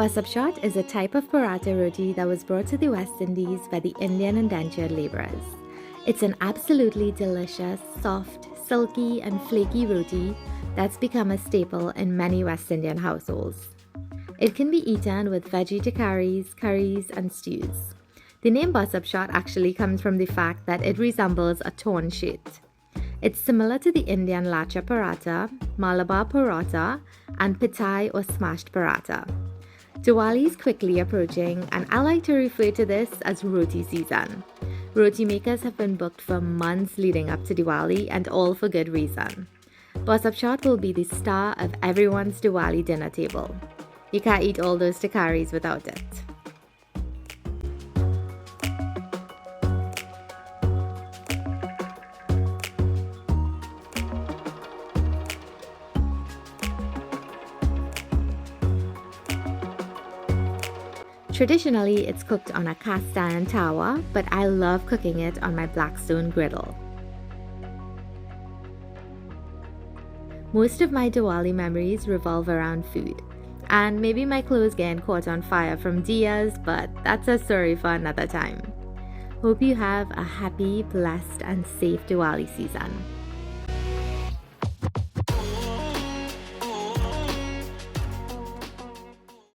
Basapshot is a type of paratha roti that was brought to the West Indies by the Indian indentured laborers. It's an absolutely delicious, soft, silky, and flaky roti that's become a staple in many West Indian households. It can be eaten with veggie tikkaris, curries, and stews. The name Basapshot actually comes from the fact that it resembles a torn sheet. It's similar to the Indian lacha paratha, Malabar paratha, and pitai or smashed paratha. Diwali is quickly approaching, and I like to refer to this as roti season. Roti makers have been booked for months leading up to Diwali, and all for good reason. Basapshot will be the star of everyone's Diwali dinner table. You can't eat all those tikkaris without it. Traditionally, it's cooked on a cast iron tawa, but I love cooking it on my Blackstone griddle. Most of my Diwali memories revolve around food, and maybe my clothes getting caught on fire from diyas, but that's a story for another time. Hope you have a happy, blessed, and safe Diwali season.